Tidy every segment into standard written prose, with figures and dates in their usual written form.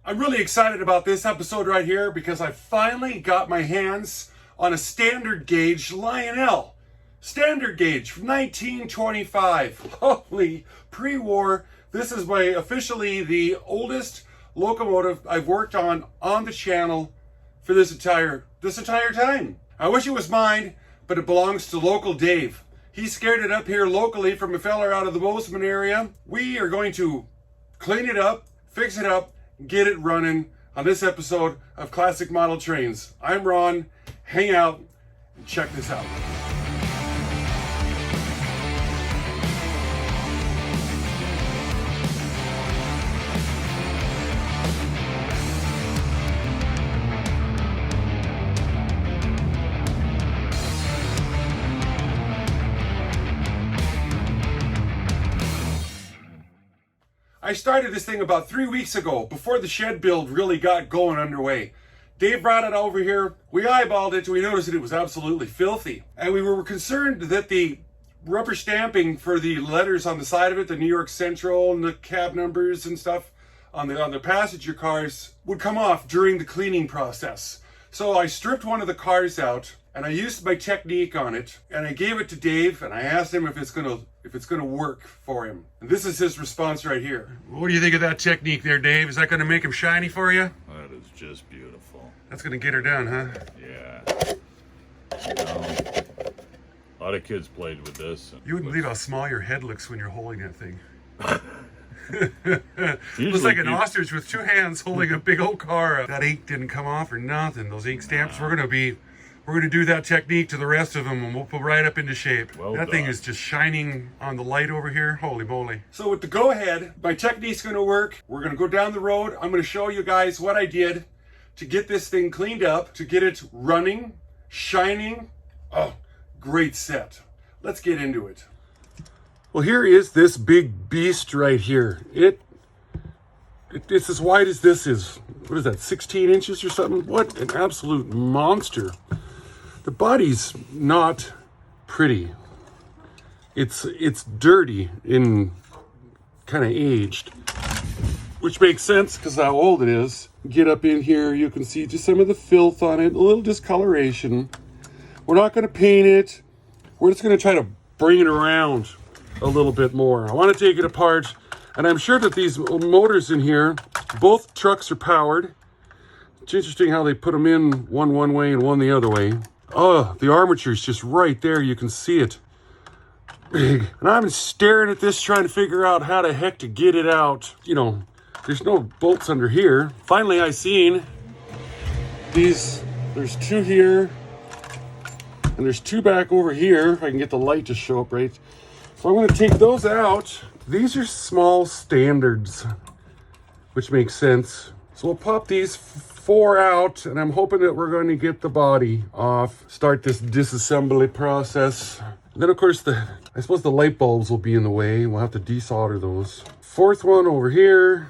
I'm really excited about this episode right here because I finally got my hands on a Standard Gauge Lionel. Standard Gauge from 1925. Holy, pre-war. This is officially the oldest locomotive I've worked on the channel for this entire time. I wish it was mine, but it belongs to local Dave. He scared it up here locally from a feller out of the Bozeman area. We are going to clean it up, fix it up, get it running on this episode of Classic Model Trains. I'm Ron. Hang out and check this out. I started this thing about 3 weeks ago, before the shed build really got going underway. Dave brought it over here, we eyeballed it, we noticed that it was absolutely filthy. And we were concerned that the rubber stamping for the letters on the side of it, the New York Central and the cab numbers and stuff on the passenger cars, would come off during the cleaning process. So I stripped one of the cars out, and I used my technique on it, and I gave it to Dave, and I asked him if it's gonna work for him. And this is his response right here. What do you think of that technique there, Dave? Is that gonna make him shiny for you? That is just beautiful. That's gonna get her done, huh? Yeah. You know, a lot of kids played with this. You wouldn't believe how small your head looks when you're holding that thing. Usually Looks like an ostrich with two hands holding a big old car. That ink didn't come off or nothing. Those ink stamps, we're gonna do that technique to the rest of them and we'll put right up into shape. Well that done. thing is just shining on the light over here. Holy moly. So with the go ahead, my technique's gonna work. We're gonna go down the road. I'm gonna show you guys what I did to get this thing cleaned up, to get it running, shining. Oh, great set. Let's get into it. Well, here is this big beast right here. It's as wide as this is. What is that, 16 inches or something? What an absolute monster. The body's not pretty. It's dirty and kind of aged, which makes sense because how old it is. Get up in here, you can see just some of the filth on it, a little discoloration. We're not going to paint it. We're just going to try to bring it around a little bit more. I want to take it apart, and I'm sure that these motors in here, both trucks are powered. It's interesting how they put them in one way and one the other way. Oh, the armature's just right there. You can see it. Big. And I'm staring at this trying to figure out how the heck to get it out. You know, there's no bolts under here. Finally, I seen these. There's two here. And there's two back over here. If I can get the light to show up right. So I'm going to take those out. These are small standards, which makes sense. So we'll pop these four out, and I'm hoping that we're going to get the body off, start this disassembly process. And then, of course, I suppose the light bulbs will be in the way. We'll have to desolder those. Fourth one over here.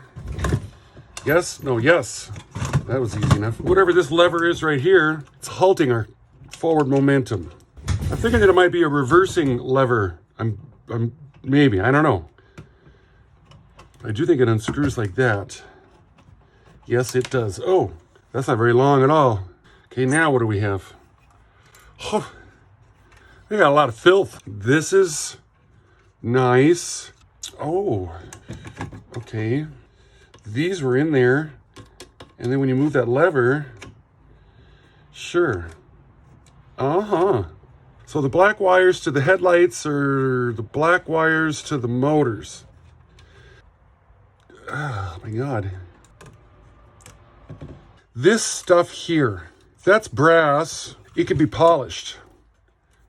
Yes, no, yes. That was easy enough. Whatever this lever is right here, it's halting our forward momentum. I'm thinking that it might be a reversing lever. Maybe, I don't know. I do think it unscrews like that. Yes, it does. Oh, that's not very long at all. Okay, now what do we have? Oh, we got a lot of filth. This is nice. Oh, okay. These were in there. And then when you move that lever, sure. Uh-huh. So the black wires to the headlights are the black wires to the motors. Oh my God. This stuff here, that's brass. It can be polished.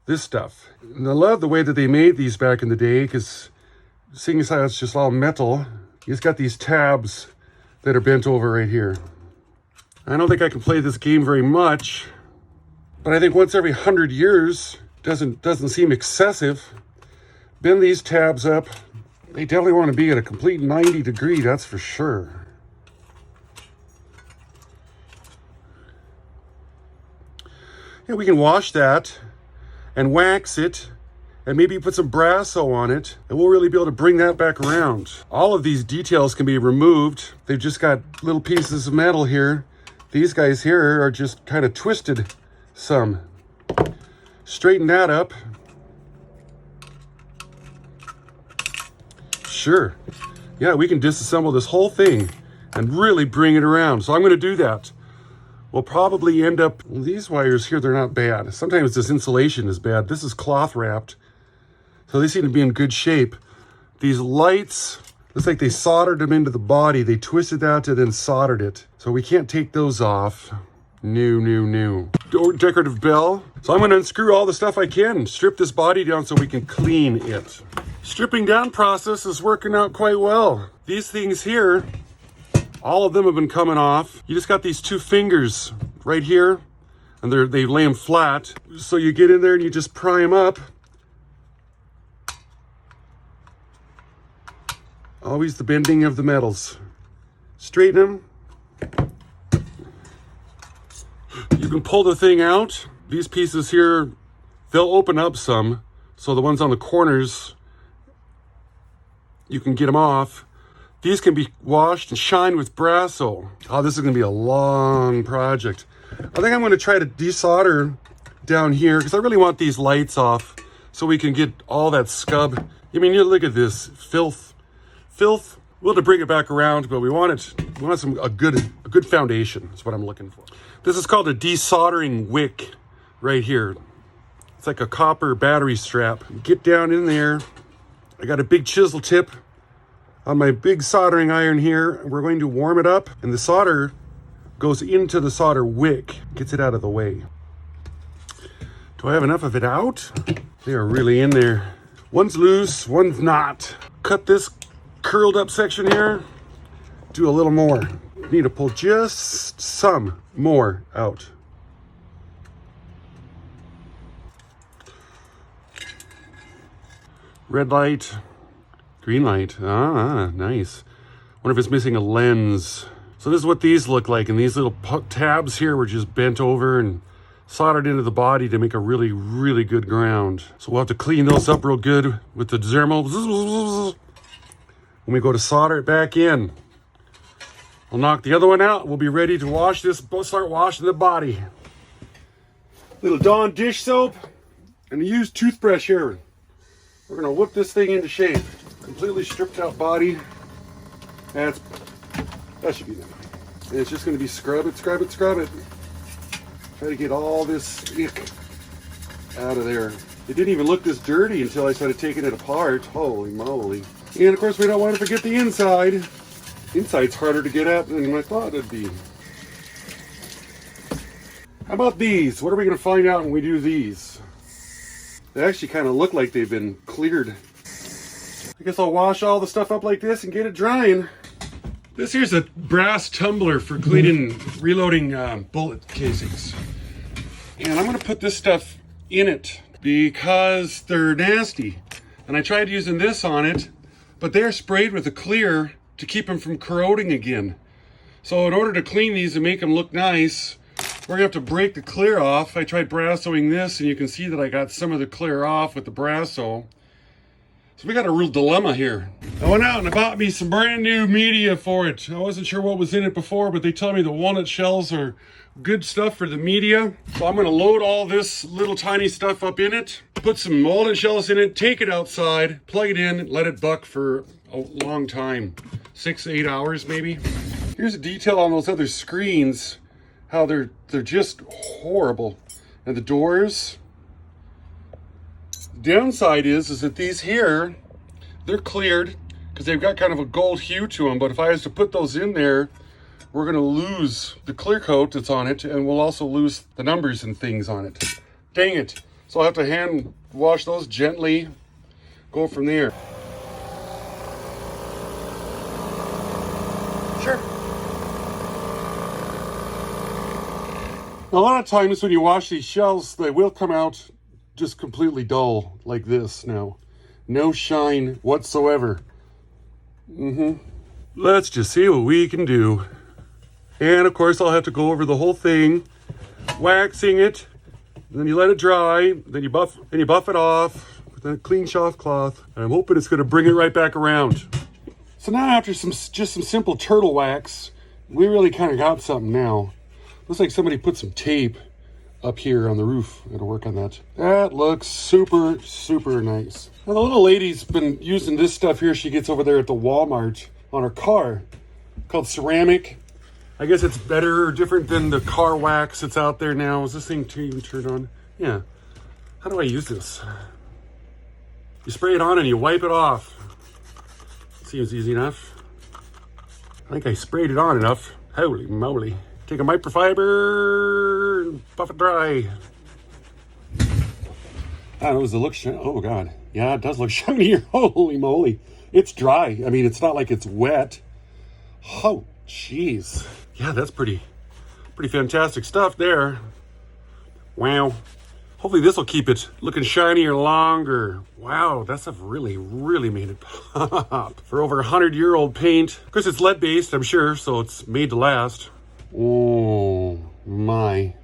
This stuff. And I love the way that they made these back in the day because seeing as how it's just all metal, it's got these tabs that are bent over right here. I don't think I can play this game very much, but I think once every 100 years doesn't seem excessive. Bend these tabs up. They definitely want to be at a complete 90 degree, that's for sure. Yeah, we can wash that and wax it and maybe put some Brasso on it, and we'll really be able to bring that back around. All of these details can be removed. They've just got little pieces of metal here. These guys here are just kind of twisted some. Straighten that up. Sure. Yeah, we can disassemble this whole thing and really bring it around. So I'm going to do that. We'll probably end up, well, these wires here, they're not bad. Sometimes this insulation is bad. This is cloth wrapped. So they seem to be in good shape. These lights, looks like they soldered them into the body. They twisted that and then soldered it. So we can't take those off. No. Decorative bell. So I'm going to unscrew all the stuff I can, strip this body down so we can clean it. Stripping down process is working out quite well. These things here, all of them have been coming off. You just got these two fingers right here, and they lay them flat. So you get in there and you just pry them up. Always the bending of the metals. Straighten them. You can pull the thing out. These pieces here, they'll open up some. So the ones on the corners, you can get them off. These can be washed and shined with Brasso. Oh, this is gonna be a long project. I think I'm gonna try to desolder down here because I really want these lights off so we can get all that scub. I mean, you look at this filth. We'll have to bring it back around, but we want a good foundation is what I'm looking for. This is called a desoldering wick right here. It's like a copper battery strap. Get down in there. I got a big chisel tip on my big soldering iron here. We're going to warm it up, and the solder goes into the solder wick, gets it out of the way. Do I have enough of it out? They are really in there. One's loose, one's not. Cut this curled up section here, do a little more. Need to pull just some more out. Red light, green light. Ah, nice. Wonder if it's missing a lens. So this is what these look like, and these little tabs here were just bent over and soldered into the body to make a really, really good ground. So we'll have to clean those up real good with the Dremel. When we go to solder it back in, we'll knock the other one out. We'll be ready to wash this, start washing the body. Little Dawn dish soap and a used toothbrush here. We're gonna whip this thing into shape. Completely stripped out body. That should be enough. And it's just gonna be scrub it. Try to get all this ick out of there. It didn't even look this dirty until I started taking it apart. Holy moly. And of course we don't want to forget the inside. Inside's harder to get at than I thought it'd be. How about these? What are we gonna find out when we do these? They actually kind of look like they've been cleared. I guess I'll wash all the stuff up like this and get it drying. This here's a brass tumbler for cleaning, reloading bullet casings. And I'm gonna put this stuff in it because they're nasty. And I tried using this on it, but they're sprayed with a clear to keep them from corroding again. So in order to clean these and make them look nice, we're gonna have to break the clear off. I tried Brassoing this, and you can see that I got some of the clear off with the Brasso. So we got a real dilemma here. I went out and I bought me some brand new media for it. I wasn't sure what was in it before, but they tell me the walnut shells are good stuff for the media. So I'm gonna load all this little tiny stuff up in it, put some walnut shells in it, take it outside, plug it in, let it buck for a long time, 6 to 8 hours maybe. Here's a detail on those other screens, how they're just horrible. And the doors, the downside is that these here, they're cleared because they've got kind of a gold hue to them, but if I was to put those in there, we're gonna lose the clear coat that's on it, and we'll also lose the numbers and things on it. Dang it. So I'll have to hand wash those gently, go from there. Sure. A lot of times when you wash these shells, they will come out just completely dull like this now. No shine whatsoever. Let's just see what we can do. And of course I'll have to go over the whole thing, waxing it, and then you let it dry, then you buff it off with the clean shaft cloth. And I'm hoping it's gonna bring it right back around. So now after just some simple turtle wax, we really kind of got something now. Looks like somebody put some tape up here on the roof. I'm gonna work on that. That looks super, super nice. Now the little lady's been using this stuff here she gets over there at the Walmart on her car, called ceramic. I guess it's better or different than the car wax that's out there now. Is this thing even turned on? Yeah. How do I use this? You spray it on and you wipe it off. Seems easy enough. I think I sprayed it on enough. Holy moly. Take a microfiber and buff it dry. I don't know, does it look shiny? Oh God. Yeah, it does look shinier. Holy moly. It's dry. I mean, it's not like it's wet. Oh, jeez. Yeah, that's pretty fantastic stuff there. Wow. Hopefully this will keep it looking shinier longer. Wow, that stuff really, really made it pop. For over 100-year-old paint. Of course, it's lead-based, I'm sure, so it's made to last. Oh, my.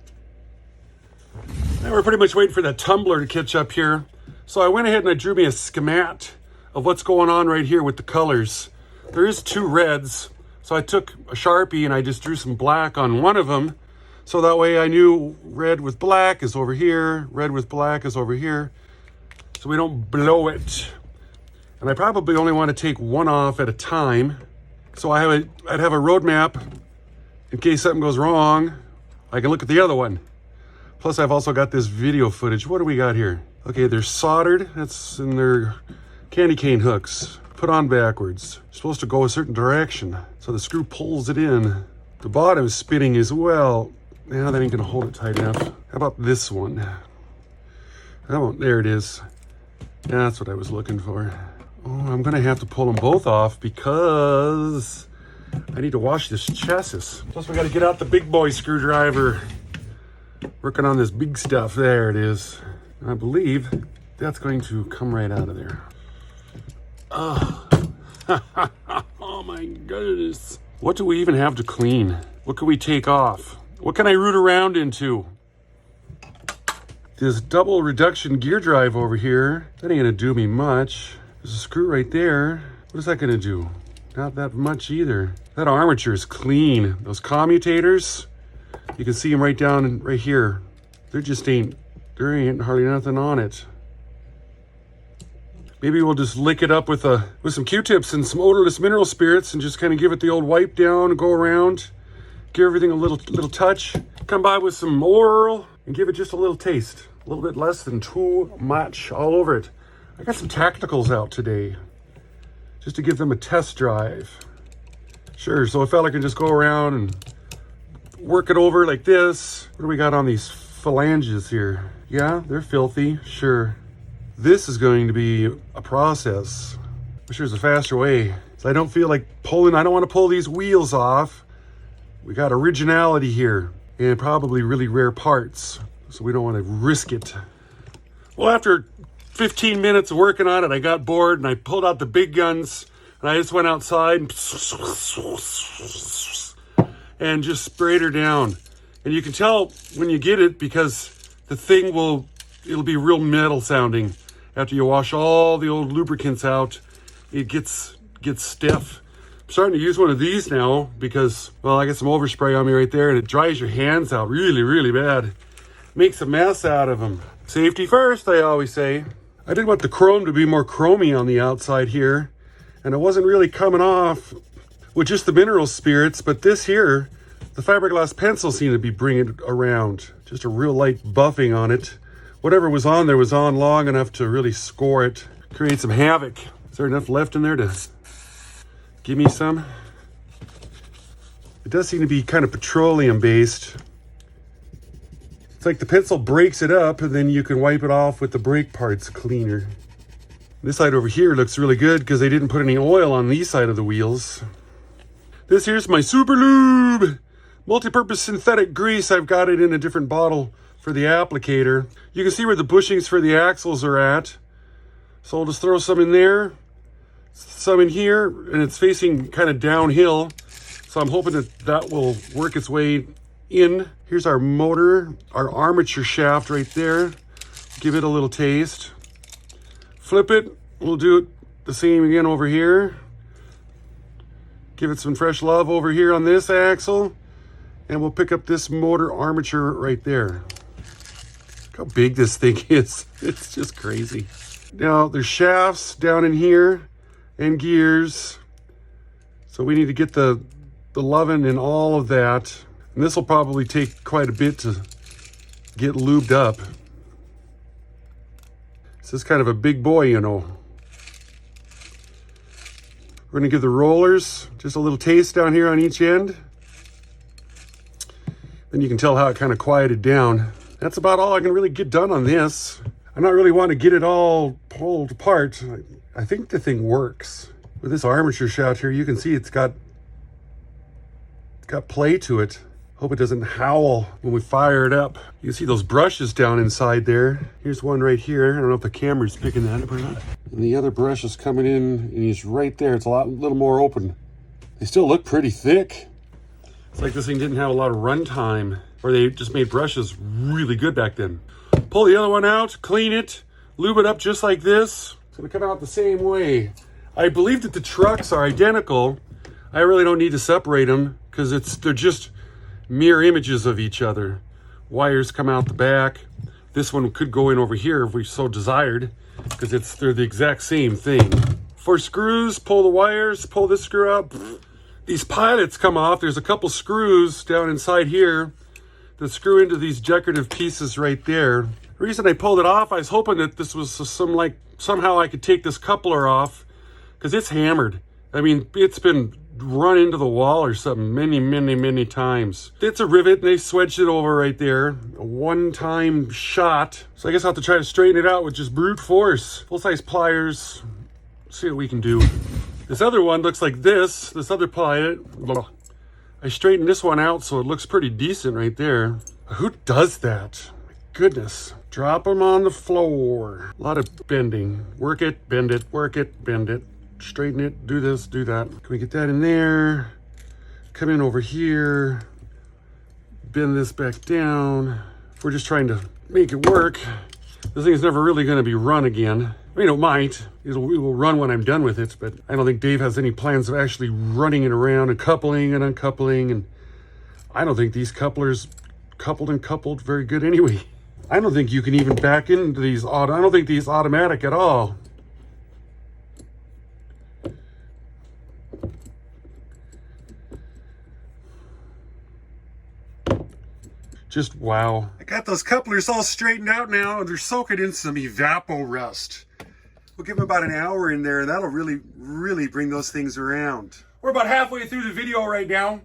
Now we're pretty much waiting for that tumbler to catch up here. So I went ahead and I drew me a schematic of what's going on right here with the colors. There is 2 reds. So I took a Sharpie and I just drew some black on one of them. So that way I knew red with black is over here, red with black is over here. So we don't blow it. And I probably only want to take one off at a time. So I'd have a roadmap in case something goes wrong. I can look at the other one. Plus I've also got this video footage. What do we got here? Okay, they're soldered. That's in their candy cane hooks. Put on backwards. It's supposed to go a certain direction. So the screw pulls it in. The bottom is spinning as well. Now that ain't gonna hold it tight enough. How about this one? Oh, there it is. Yeah, that's what I was looking for. Oh, I'm gonna have to pull them both off because I need to wash this chassis. Plus we gotta get out the big boy screwdriver. Working on this big stuff. There it is. I believe that's going to come right out of there. Oh, oh my goodness. What do we even have to clean? What can we take off? What can I root around into? This double reduction gear drive over here, that ain't gonna do me much. There's a screw right there. What is that gonna do? Not that much either. That armature is clean. Those commutators, you can see them right down right here. There ain't hardly nothing on it. Maybe we'll just lick it up with some Q-tips and some odorless mineral spirits and just kind of give it the old wipe down and go around. Give everything a little touch. Come by with some oil and give it just a little taste. A little bit less than too much all over it. I got some tacticals out today just to give them a test drive. Sure, so a fella can just go around and work it over like this. What do we got on these phalanges here? Yeah, they're filthy, sure. This is going to be a process. I'm sure there's a faster way. So I don't feel like pulling, I don't want to pull these wheels off. We got originality here and probably really rare parts. So we don't want to risk it. Well, after 15 minutes of working on it, I got bored and I pulled out the big guns and I just went outside and just sprayed her down. And you can tell when you get it because the thing it'll be real metal sounding. After you wash all the old lubricants out, it gets stiff. I'm starting to use one of these now because, well, I got some overspray on me right there and it dries your hands out really, really bad. Makes a mess out of them. Safety first, I always say. I did want the chrome to be more chromy on the outside here, and it wasn't really coming off with just the mineral spirits, but this here, the fiberglass pencil seemed to be bringing it around. Just a real light buffing on it. Whatever was on there was on long enough to really score it, create some havoc. Is there enough left in there to give me some? It does seem to be kind of petroleum based. It's like the pencil breaks it up and then you can wipe it off with the brake parts cleaner. This side over here looks really good because they didn't put any oil on these side of the wheels. This here's my Super Lube. Multi-purpose synthetic grease. I've got it in a different bottle for the applicator. You can see where the bushings for the axles are at. So I'll just throw some in there, some in here, and it's facing kind of downhill. So I'm hoping that will work its way in. Here's our motor, our armature shaft right there. Give it a little taste. flip it. We'll do it the same again over here. Give it some fresh love over here on this axle. And we'll pick up this motor armature right there. Look how big this thing is. It's just crazy. Now there's shafts down in here and gears. So we need to get the loving and all of that. And this will probably take quite a bit to get lubed up. This is kind of a big boy, you know. We're gonna give the rollers just a little taste down here on each end. Then you can tell how it kind of quieted down. That's about all I can really get done on this. I'm not really wanting to get it all pulled apart. I think the thing works. With this armature shaft here, you can see it's got play to it. Hope it doesn't howl when we fire it up. You can see those brushes down inside there. Here's one right here. I don't know if the camera's picking that up or not. And the other brush is coming in and he's right there. It's a little more open. They still look pretty thick. It's like this thing didn't have a lot of run time, or they just made brushes really good back then. Pull the other one out, clean it, lube it up just like this. It's gonna come out the same way. I believe that the trucks are identical. I really don't need to separate them because they're just mirror images of each other. Wires come out the back. This one could go in over here if we so desired, because they're the exact same thing. For screws, pull the wires, pull this screw out. These pilots come off. There's a couple screws down inside here that screw into these decorative pieces right there. The reason I pulled it off, I was hoping that this was somehow I could take this coupler off, because it's hammered. I mean, it's been run into the wall or something many times. It's a rivet and they swedged it over right there. A one-time shot. So I guess I'll have to try to straighten it out with just brute force. Full-size pliers. See what we can do. This other one looks like this other plier. I straightened this one out so it looks pretty decent right there. Who does that? My goodness. Drop them on the floor. A lot of bending. Work it, bend it, work it, bend it. Straighten it, do this, do that. Can we get that in there? Come in over here. Bend this back down. We're just trying to make it work. This thing is never really going to be run again. I mean, it might. It will run when I'm done with it, but I don't think Dave has any plans of actually running it around and coupling and uncoupling. And I don't think these couplers coupled very good anyway. I don't think you can even back into these I don't think these automatic at all. Just wow. I got those couplers all straightened out now, and they're soaking in some evapor rust. We'll give them about an hour in there, and that'll really bring those things around. We're about halfway through the video right now.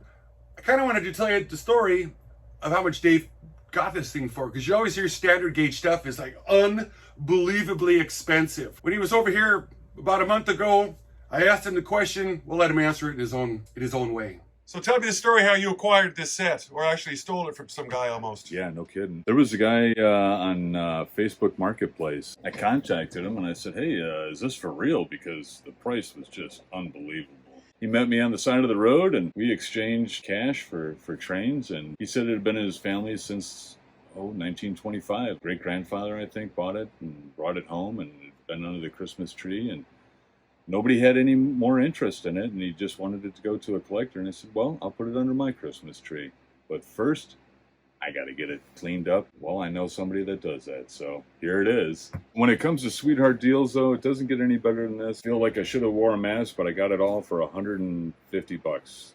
I kind of wanted to tell you the story of how much Dave got this thing for, because you always hear standard gauge stuff is like unbelievably expensive. When he was over here about a month ago, I asked him the question. We'll let him answer it in his own way. So tell me the story how you acquired this set, or actually stole it from some guy almost. Yeah, no kidding. There was a guy on Facebook Marketplace. I contacted him and I said, hey, is this for real? Because the price was just unbelievable. He met me on the side of the road and we exchanged cash for trains. And he said it had been in his family since 1925. Great-grandfather, I think, bought it and brought it home, and it had been under the Christmas tree. And nobody had any more interest in it, and he just wanted it to go to a collector. And I said, well, I'll put it under my Christmas tree. But first, I got to get it cleaned up. Well, I know somebody that does that, so here it is. When it comes to sweetheart deals, though, it doesn't get any better than this. I feel like I should have wore a mask, but I got it all for $150.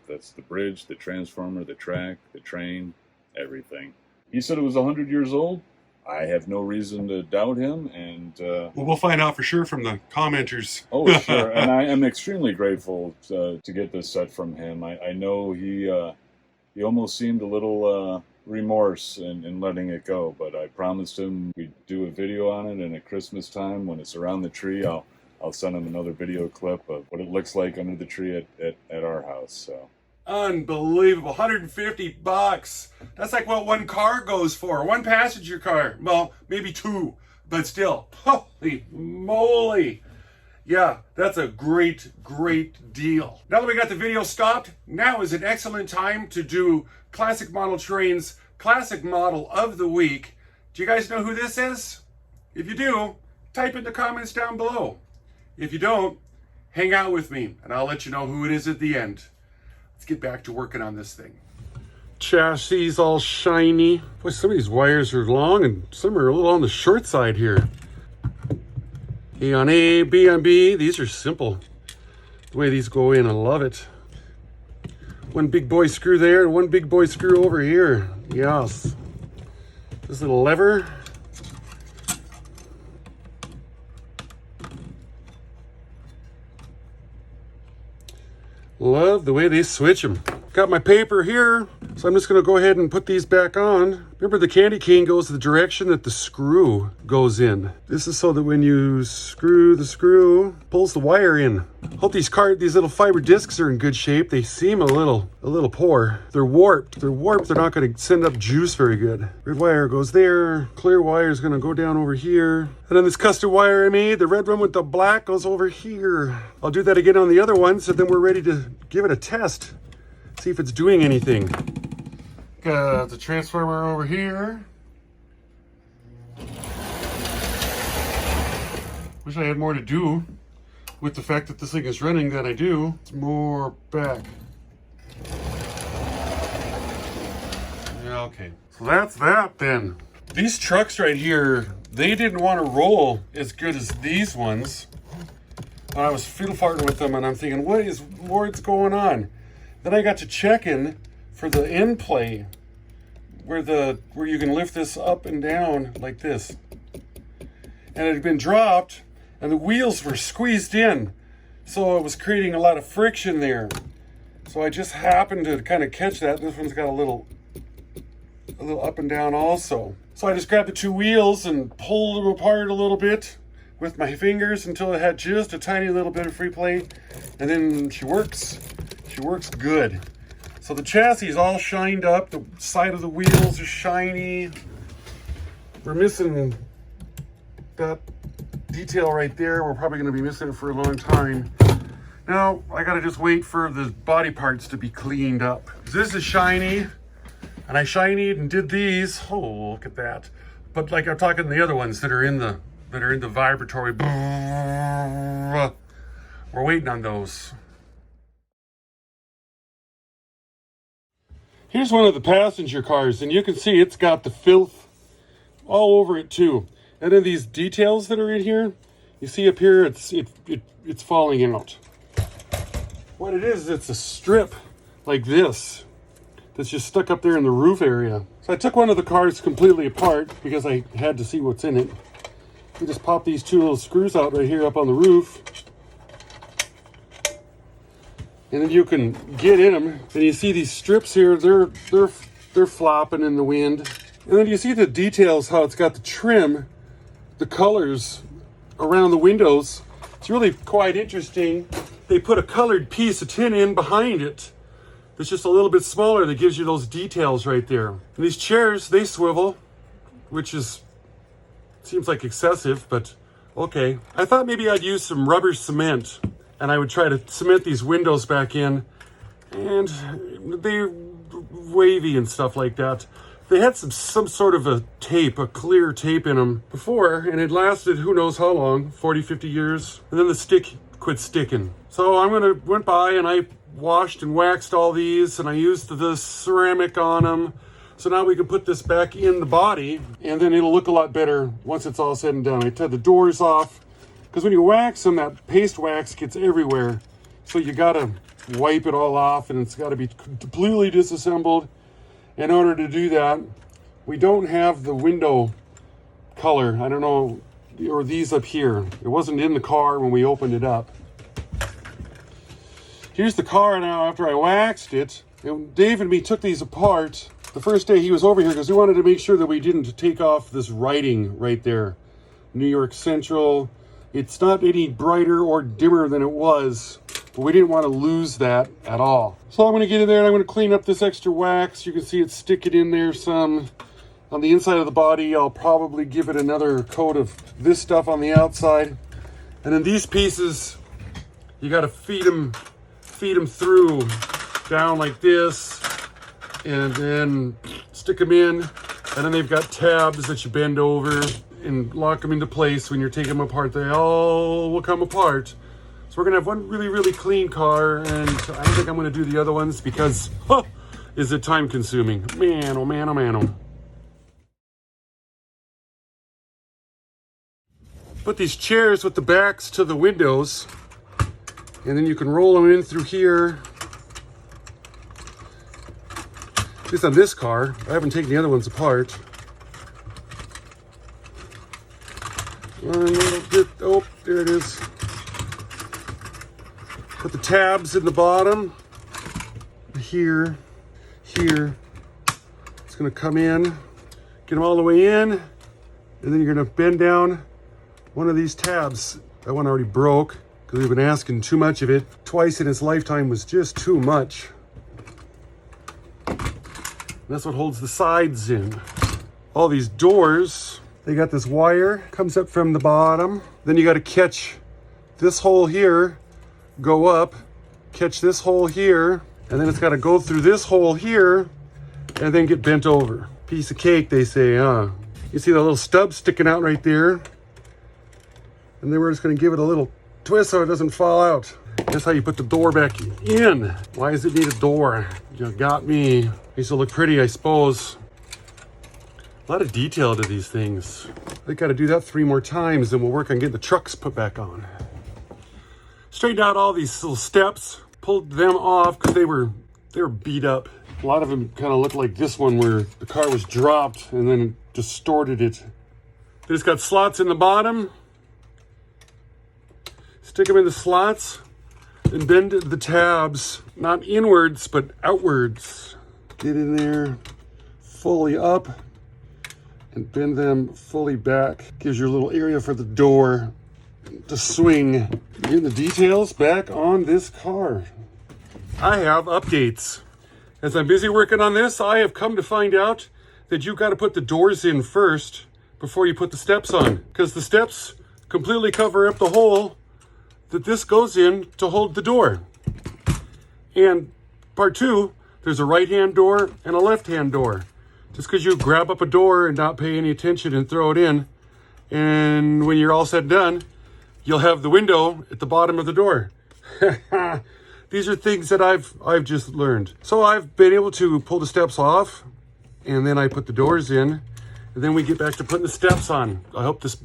That's the bridge, the transformer, the track, the train, everything. He said it was 100 years old. I have no reason to doubt him, and well, we'll find out for sure from the commenters. Oh, sure. And I am extremely grateful to get this set from him. I know he almost seemed a little remorse in letting it go, but I promised him we'd do a video on it, and at Christmas time when it's around the tree, I'll send him another video clip of what it looks like under the tree at our house. So. Unbelievable. $150. That's like what one car goes for. One passenger car. Well, maybe two, but still. Holy moly. Yeah, that's a great deal. Now that we got the video stopped, now is an excellent time to do Classic Model Train's Classic Model of the Week. Do you guys know who this is? If you do, type in the comments down below. If you don't, hang out with me and I'll let you know who it is at the end. Let's get back to working on this thing. Chassis all shiny. Boy, some of these wires are long and some are a little on the short side here. A on A, B on B. These are simple. The way these go in, I love it. One big boy screw there and one big boy screw over here. Yes. This little lever. Love the way they switch them. Got my paper here, so I'm just gonna go ahead and put these back on. Remember, the candy cane goes the direction that the screw goes in. This is so that when you screw, the screw pulls the wire in. Hope these little fiber discs are in good shape. They seem a little poor. They're warped. They're not gonna send up juice very good. Red wire goes there. Clear wire is gonna go down over here. And then this custom wire I made, the red one with the black, goes over here. I'll do that again on the other ones, and then we're ready to give it a test. See if it's doing anything. Got the transformer over here. Wish I had more to do with the fact that this thing is running than I do. It's more back. Yeah, okay. So that's that then. These trucks right here, they didn't want to roll as good as these ones. And I was fiddle farting with them and I'm thinking, what's going on? Then I got to checking for the end play where you can lift this up and down like this. And it had been dropped and the wheels were squeezed in. So it was creating a lot of friction there. So I just happened to kind of catch that. This one's got a little up and down also. So I just grabbed the two wheels and pulled them apart a little bit with my fingers until it had just a tiny little bit of free play. And then she works. She works good. So the chassis is all shined up. The side of the wheels are shiny. We're missing that detail right there. We're probably going to be missing it for a long time. Now I got to just wait for the body parts to be cleaned up. This is shiny, and I shinied and did these. Oh, look at that! But like I'm talking the other ones that are in the vibratory. We're waiting on those. Here's one of the passenger cars, and you can see it's got the filth all over it too. And then these details that are in here, you see up here, it's falling out. What it is, it's a strip like this that's just stuck up there in the roof area. So I took one of the cars completely apart because I had to see what's in it. You just pop these two little screws out right here up on the roof. And then you can get in them, and you see these strips here, they're flopping in the wind. And then you see the details, how it's got the trim, the colors around the windows. It's really quite interesting. They put a colored piece of tin in behind it that's just a little bit smaller that gives you those details right there. And these chairs, they swivel, which seems like excessive, but okay. I thought maybe I'd use some rubber cement and I would try to cement these windows back in, and they're wavy and stuff like that. They had some sort of a clear tape in them before, and it lasted who knows how long, 40, 50 years, and then the stick quit sticking. So went by and I washed and waxed all these, and I used the ceramic on them. So now we can put this back in the body, and then it'll look a lot better once it's all said and done. I took the doors off, because when you wax them, that paste wax gets everywhere. So you gotta wipe it all off, and it's gotta be completely disassembled. In order to do that, we don't have the window color. I don't know, or these up here. It wasn't in the car when we opened it up. Here's the car now after I waxed it. And Dave and me took these apart the first day he was over here because we wanted to make sure that we didn't take off this writing right there. New York Central. It's not any brighter or dimmer than it was, but we didn't want to lose that at all. So I'm going to get in there and I'm going to clean up this extra wax. You can see it sticking in there some. On the inside of the body, I'll probably give it another coat of this stuff on the outside. And then these pieces, you got to feed them through down like this, and then stick them in. And then they've got tabs that you bend over. and lock them into place. When you're taking them apart, they all will come apart. So we're gonna have one really, really clean car, and I don't think I'm gonna do the other ones because, is it time consuming? Man, oh man, oh man, oh. Put these chairs with the backs to the windows, and then you can roll them in through here. At least on this car. I haven't taken the other ones apart. One little bit, oh, there it is. Put the tabs in the bottom. Here, here. It's gonna come in, get them all the way in, and then you're gonna bend down one of these tabs. That one already broke because we've been asking too much of it. Twice in its lifetime was just too much. That's what holds the sides in. All these doors, they got this wire, comes up from the bottom. Then you gotta catch this hole here, go up, catch this hole here, and then it's gotta go through this hole here, and then get bent over. Piece of cake, they say, huh? You see the little stub sticking out right there? And then we're just gonna give it a little twist so it doesn't fall out. That's how you put the door back in. Why does it need a door? You got me. Makes it look pretty, I suppose. A lot of detail to these things. I gotta do that 3 more times, then we'll work on getting the trucks put back on. Straightened out all these little steps, pulled them off because they were beat up. A lot of them kind of looked like this one where the car was dropped and then distorted it. They just got slots in the bottom. Stick them in the slots and bend the tabs, not inwards, but outwards. Get in there fully up and bend them fully back. Gives you a little area for the door to swing. Getting the details back on this car. I have updates. As I'm busy working on this, I have come to find out that you've got to put the doors in first before you put the steps on, because the steps completely cover up the hole that this goes in to hold the door. And part 2, there's a right-hand door and a left-hand door. Just because you grab up a door and not pay any attention and throw it in, and when you're all said and done, you'll have the window at the bottom of the door. These are things that I've just learned. So I've been able to pull the steps off, and then I put the doors in, and then we get back to putting the steps on. I hope this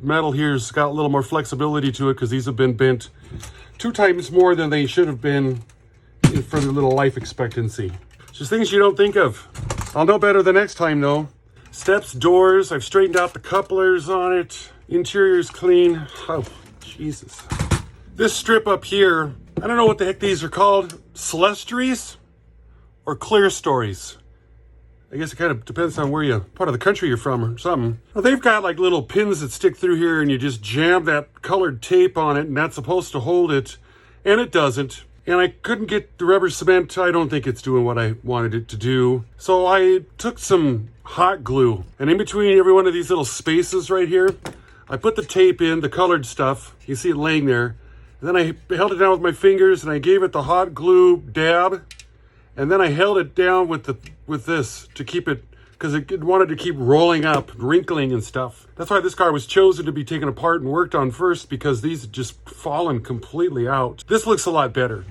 metal here's got a little more flexibility to it, because these have been bent 2 times more than they should have been for the little life expectancy. Just things you don't think of. I'll know better the next time though. Steps, doors, I've straightened out the couplers on it. Interior's clean. Oh, Jesus. This strip up here, I don't know what the heck these are called. Clerestories or Clearstories. I guess it kind of depends on where part of the country you're from or something. Well, they've got like little pins that stick through here, and you just jam that colored tape on it, and that's supposed to hold it, and it doesn't. And I couldn't get the rubber cement. I don't think it's doing what I wanted it to do. So I took some hot glue, and in between every one of these little spaces right here, I put the tape in, the colored stuff. You see it laying there. And then I held it down with my fingers, and I gave it the hot glue dab. And then I held it down with this to keep it, because it wanted to keep rolling up, wrinkling and stuff. That's why this car was chosen to be taken apart and worked on first, because these had just fallen completely out. This looks a lot better.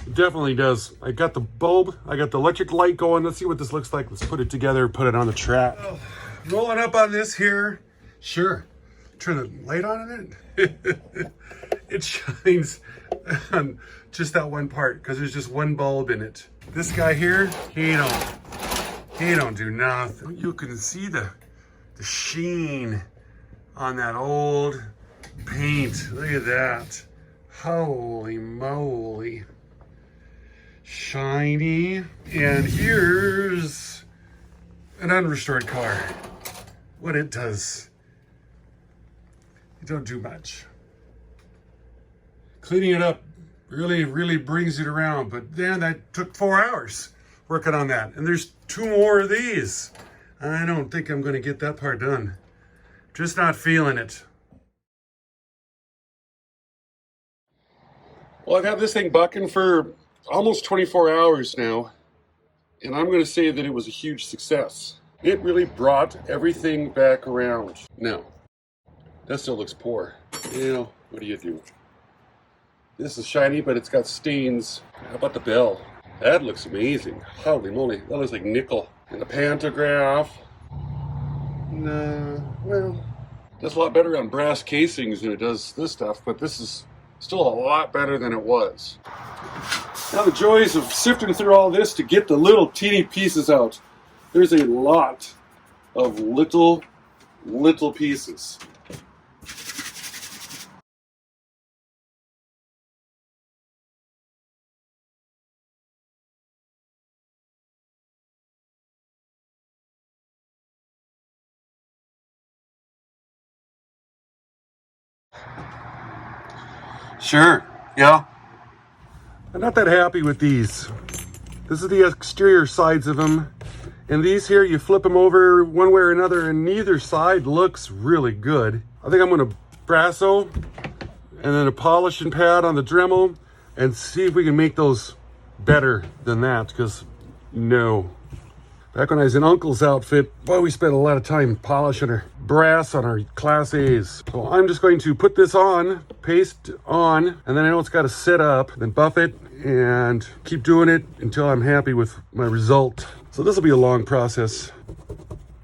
It definitely does. I got the bulb, I got the electric light going. Let's see what this looks like. Let's put it together, put it on the track. Oh, rolling up on this here. Sure. Turn the light on it. It shines on just that one part, because there's just one bulb in it. This guy here, he don't do nothing. You can see the sheen on that old paint. Look at that. Holy moly. Shiny. And here's an unrestored car. What it does. You don't do much. Cleaning it up really brings it around, but then that took 4 hours working on that. And there's 2 more of these. I don't think I'm gonna get that part done. Just not feeling it. Well, I've had this thing bucking for almost 24 hours now, and I'm gonna say that it was a huge success. It really brought everything back around. Now, that still looks poor. You know, what do you do? This is shiny, but it's got stains. How about the bell? That looks amazing. Holy moly, that looks like nickel. And the pantograph. No, well, does a lot better on brass casings than it does this stuff, but this is still a lot better than it was. Now the joys of sifting through all this to get the little teeny pieces out. There's a lot of little pieces. Sure, yeah. I'm not that happy with these. This is the exterior sides of them. And these here, you flip them over one way or another and neither side looks really good. I think I'm gonna Brasso and then a polishing pad on the Dremel and see if we can make those better than that, because no. Back when I was in Uncle's outfit, boy, we spent a lot of time polishing our brass on our Class A's. So I'm just going to put this on, paste on, and then I know it's got to set up, then buff it, and keep doing it until I'm happy with my result. So this will be a long process,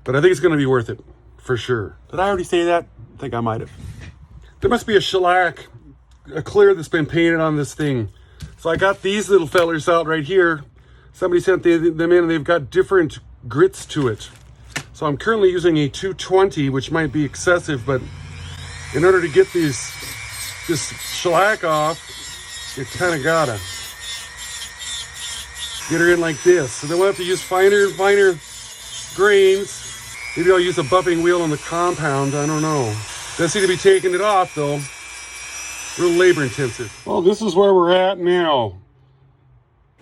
but I think it's going to be worth it, for sure. Did I already say that? I think I might have. There must be a shellac, a clear that's been painted on this thing. So I got these little fellers out right here. Somebody sent them in and they've got different grits to it. So I'm currently using a 220, which might be excessive, but in order to get this shellac off, you kind of gotta get her in like this. So then we'll have to use finer and finer grains. Maybe I'll use a buffing wheel on the compound, I don't know. Doesn't seem to be taking it off though. Real labor intensive. Well, this is where we're at now.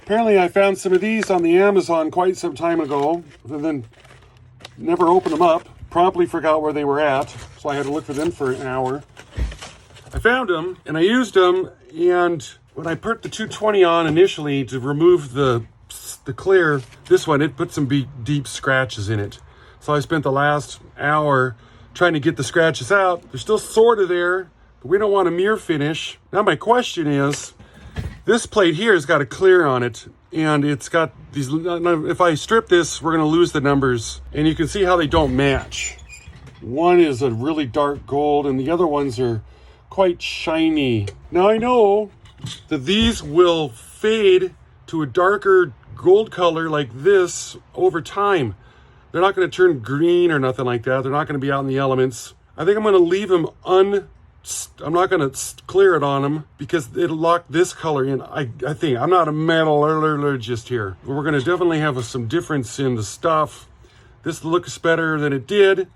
Apparently I found some of these on the Amazon quite some time ago, and then never opened them up. Promptly forgot where they were at, so I had to look for them for an hour. I found them, and I used them, and when I put the 220 on initially to remove the clear, this one, it put some deep scratches in it. So I spent the last hour trying to get the scratches out. They're still sort of there, but we don't want a mirror finish. Now my question is, this plate here has got a clear on it, and it's got these, if I strip this, we're gonna lose the numbers, and you can see how they don't match. One is a really dark gold, and the other ones are quite shiny. Now I know that these will fade to a darker gold color like this over time. They're not gonna turn green or nothing like that. They're not gonna be out in the elements. I think I'm gonna leave them I'm not going to clear it on them because it'll lock this color in. I think. I'm not a metallurgist here. We're going to definitely have some difference in the stuff. This looks better than it did,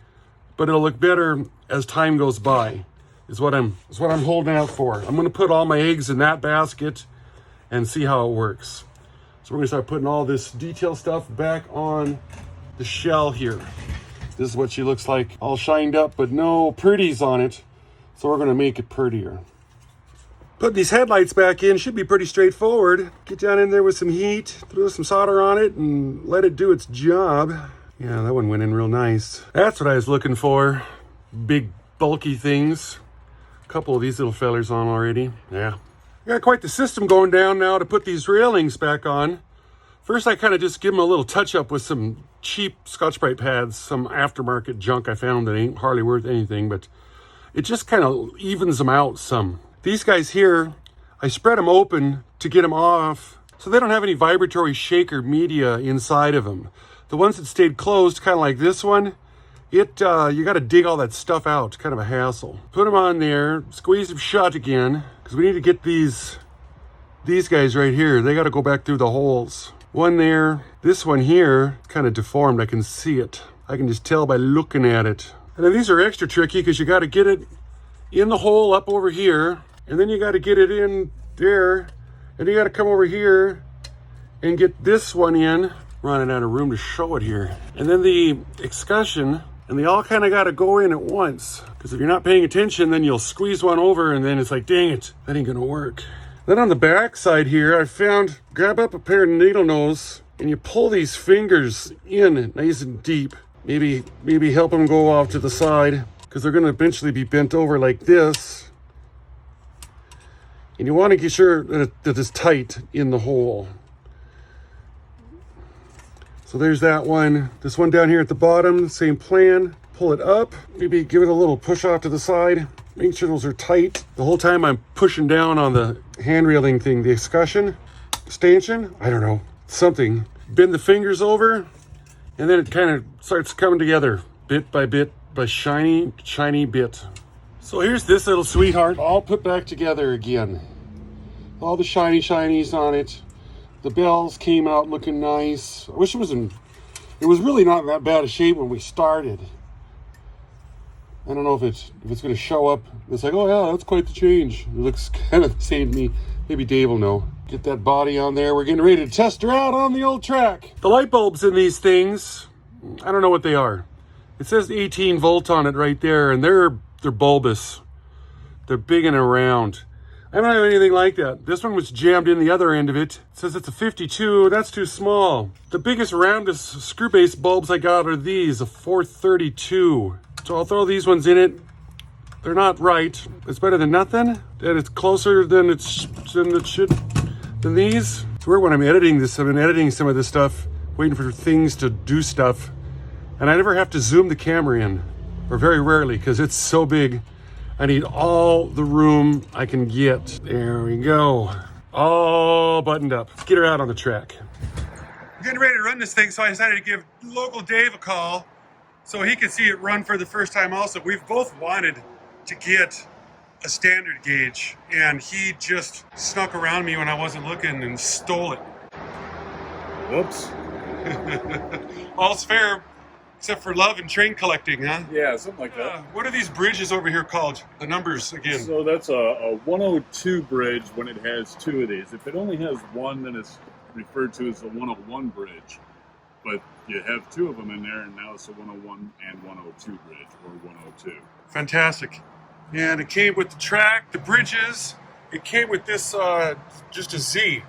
but it'll look better as time goes by. Is what I'm holding out for. I'm going to put all my eggs in that basket and see how it works. So we're going to start putting all this detail stuff back on the shell here. This is what she looks like, all shined up, but no pretties on it. So we're gonna make it prettier. Put these headlights back in should be pretty straightforward. Get down in there with some heat, throw some solder on it, and let it do its job. Yeah, that one went in real nice. That's what I was looking for. Big, bulky things. A couple of these little fellers on already. Yeah. I got quite the system going down now to put these railings back on. First, I kind of just give them a little touch up with some cheap Scotch-Brite pads, some aftermarket junk I found that ain't hardly worth anything, but it just kind of evens them out some. These guys here, I spread them open to get them off so they don't have any vibratory shaker media inside of them. The ones that stayed closed, kind of like this one, you got to dig all that stuff out. It's kind of a hassle. Put them on there, squeeze them shut again, because we need to get these guys right here. They got to go back through the holes. One there, this one here, kind of deformed. I can see it. I can just tell by looking at it. And then these are extra tricky because you got to get it in the hole up over here, and then you got to get it in there, and you got to come over here and get this one in. Running out of room to show it here. And then the escutcheon, and they all kind of got to go in at once, because if you're not paying attention, then you'll squeeze one over, and then it's like, dang it, that ain't gonna work. Then on the back side here, I found, grab up a pair of needle nose, and you pull these fingers in nice and deep. maybe help them go off to the side, because they're going to eventually be bent over like this. And you want to get sure that it's tight in the hole. So there's that one. This one down here at the bottom, same plan. Pull it up, maybe give it a little push off to the side. Make sure those are tight. The whole time I'm pushing down on the hand railing thing, the stanchion, I don't know, something. Bend the fingers over, and then it kind of starts coming together bit by shiny bit. So here's this little sweetheart all put back together again. All the shinies on it. The bells came out looking nice. I wish it was really not in that bad a shape when we started. I don't know if it's going to show up. It's like, oh yeah, that's quite the change. It looks kind of the same to me. Maybe Dave will know. Get that body on there. We're getting ready to test her out on the old track. The light bulbs in these things, I don't know what they are. It says 18 volt on it right there, and they're bulbous. They're big and round. I don't have anything like that. This one was jammed in the other end of it. It says it's a 52. That's too small. The biggest, roundest screw base bulbs I got are these, a 432. So I'll throw these ones in it. They're not right. It's better than nothing. And it's closer than it should than these. It's weird when I'm editing this. I've been editing some of this stuff, waiting for things to do stuff. And I never have to zoom the camera in, or very rarely, because it's so big. I need all the room I can get. There we go. All buttoned up. Let's get her out on the track. I'm getting ready to run this thing, so I decided to give local Dave a call so he could see it run for the first time also. We've both wanted to get a standard gauge, and he just snuck around me when I wasn't looking and stole it. Whoops. All's fair, except for love and train collecting, huh? Yeah, something like that. What are these bridges over here called? The numbers again. So that's a 102 bridge when it has two of these. If it only has one, then it's referred to as the 101 bridge. But you have two of them in there, and now it's a 101 and 102 bridge, or 102. Fantastic. And it came with the track, the bridges. It came with this, just a Z.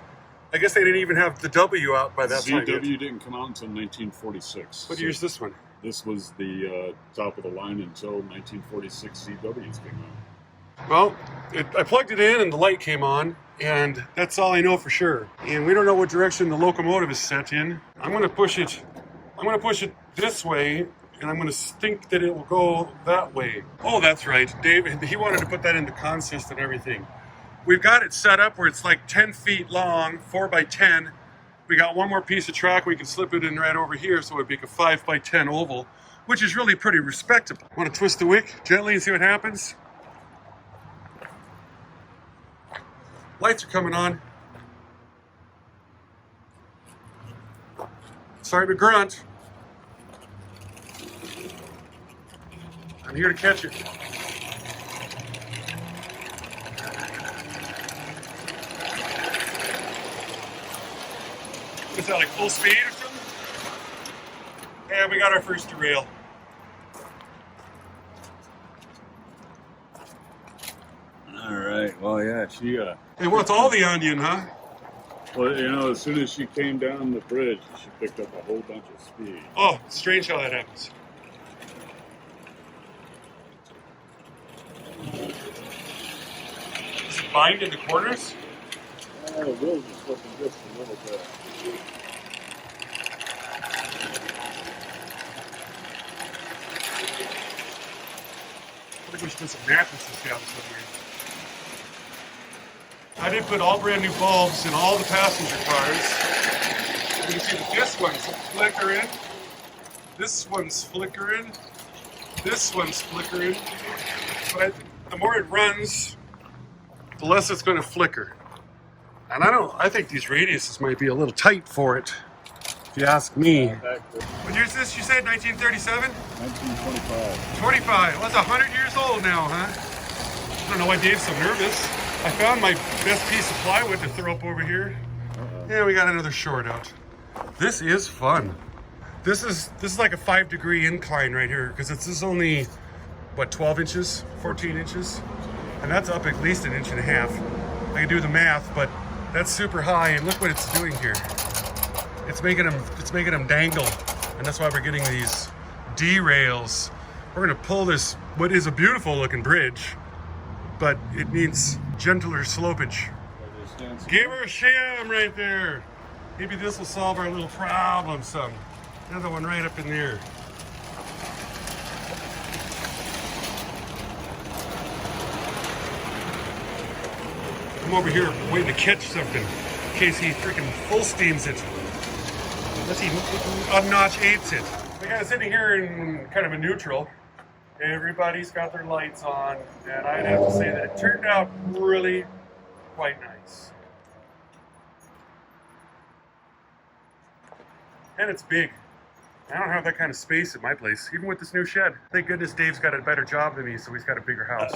I guess they didn't even have the W out by that time. ZW didn't come out until 1946. What year's this one? This was the top of the line until 1946 ZWs came out. Well, I plugged it in and the light came on, and that's all I know for sure. And we don't know what direction the locomotive is set in. I'm going to push it this way, and I'm going to think that it will go that way. Oh, that's right. Dave, he wanted to put that into consist and everything. We've got it set up where it's like 10 feet long, 4 by 10. We got one more piece of track. We can slip it in right over here, so it'd make a 5 by 10 oval, which is really pretty respectable. Want to twist the wick gently and see what happens? Lights are coming on. Starting to grunt. I'm here to catch it. Is that like full speed or something? Yeah, we got our first derail. All right. Well, yeah, she. Hey, what's all the onion, huh? Well, you know, as soon as she came down the bridge, she picked up a whole bunch of speed. Oh, strange how that happens. Does it bind in the corners? Oh, the wheels are slipping just a little bit. I think we should put some mattresses down somewhere. I did put all brand new bulbs in all the passenger cars. You can see that this one's flickering. This one's flickering. This one's flickering. But the more it runs, the less it's going to flicker. And I think these radiuses might be a little tight for it, if you ask me. What year is this? You said 1937? 1925. 25. Well, that's 100 years old now, huh? I don't know why Dave's so nervous. I found my best piece of plywood to throw up over here. Yeah, we got another short out. This is fun. This is like a 5-degree incline right here, because this is only, what, 12 inches, 14 inches? And that's up at least 1.5 inches. I can do the math, but that's super high, and look what it's doing here. It's making them dangle, and that's why we're getting these derails. We're gonna pull this, what is a beautiful looking bridge, but it needs gentler slopage. Give her a shim right there. Maybe this will solve our little problem some. Another one right up in there. I'm over here waiting to catch something in case he freaking full steams it. Unless he a notch eights it. We got sitting here in kind of a neutral. Everybody's got their lights on, and I'd have to say that it turned out really quite nice. And it's big. I don't have that kind of space at my place, even with this new shed. Thank goodness Dave's got a better job than me, so he's got a bigger house.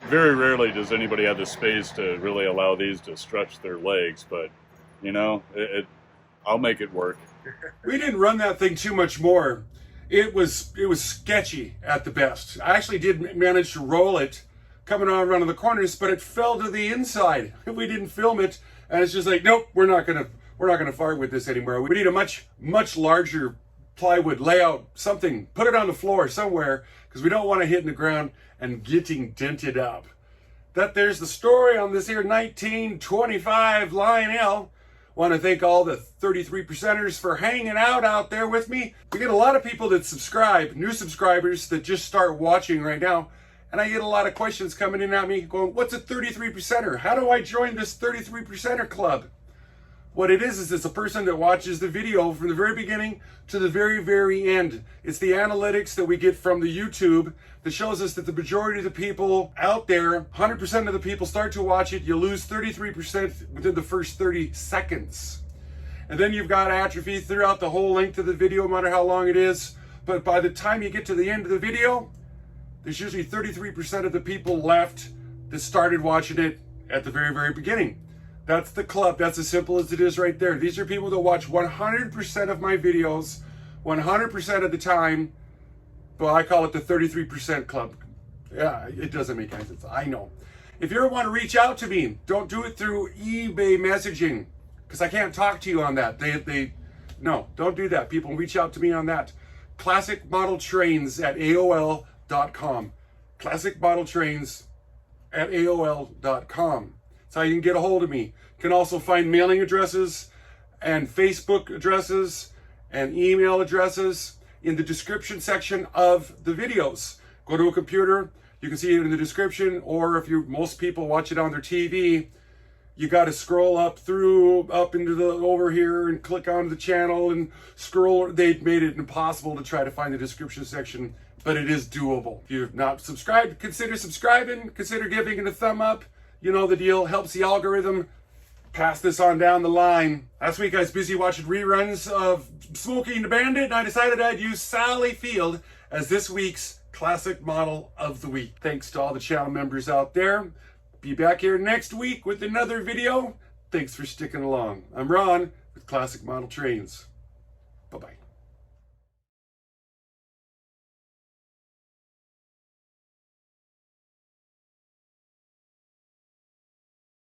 Very rarely does anybody have the space to really allow these to stretch their legs, but you know, I'll make it work. We didn't run that thing too much more. It was sketchy at the best. I actually did manage to roll it coming around the corners, but it fell to the inside. We didn't film it, and it's just like, nope, we're not gonna fart with this anymore. We need a much larger plywood layout, something, put it on the floor somewhere, because we don't want to hit in the ground and getting dented up. There's the story on this here 1925 Lionel. Want to thank all the 33%ers for hanging out there with me. We get a lot of people that subscribe, new subscribers that just start watching right now. And I get a lot of questions coming in at me going, what's a 33%er? How do I join this 33%er club? What it is it's a person that watches the video from the very beginning to the very, very end. It's the analytics that we get from the YouTube that shows us that the majority of the people out there, 100% of the people start to watch it, you lose 33% within the first 30 seconds. And then you've got atrophy throughout the whole length of the video, no matter how long it is. But by the time you get to the end of the video, there's usually 33% of the people left that started watching it at the very, very beginning. That's the club. That's as simple as it is right there. These are people that watch 100% of my videos, 100% of the time. Well, I call it the 33% club. Yeah, it doesn't make any sense. I know. If you ever want to reach out to me, don't do it through eBay messaging, because I can't talk to you on that. No, don't do that. People reach out to me on that. Classic Model Trains at AOL.com. Classic Model Trains at AOL.com. That's how you can get a hold of me. You can also find mailing addresses and Facebook addresses and email addresses in the description section of the videos. Go to a computer, you can see it in the description, or if most people watch it on their TV, you got to scroll up into the over here and click onto the channel and scroll. They've made it impossible to try to find the description section, but it is doable. If you've not subscribed, consider subscribing, consider giving it a thumb up. You know the deal, helps the algorithm. Pass this on down the line. Last week I was busy watching reruns of Smokey and the Bandit, and I decided I'd use Sally Field as this week's classic model of the week. Thanks to all the channel members out there. Be back here next week with another video. Thanks for sticking along. I'm Ron with Classic Model Trains. Bye-bye.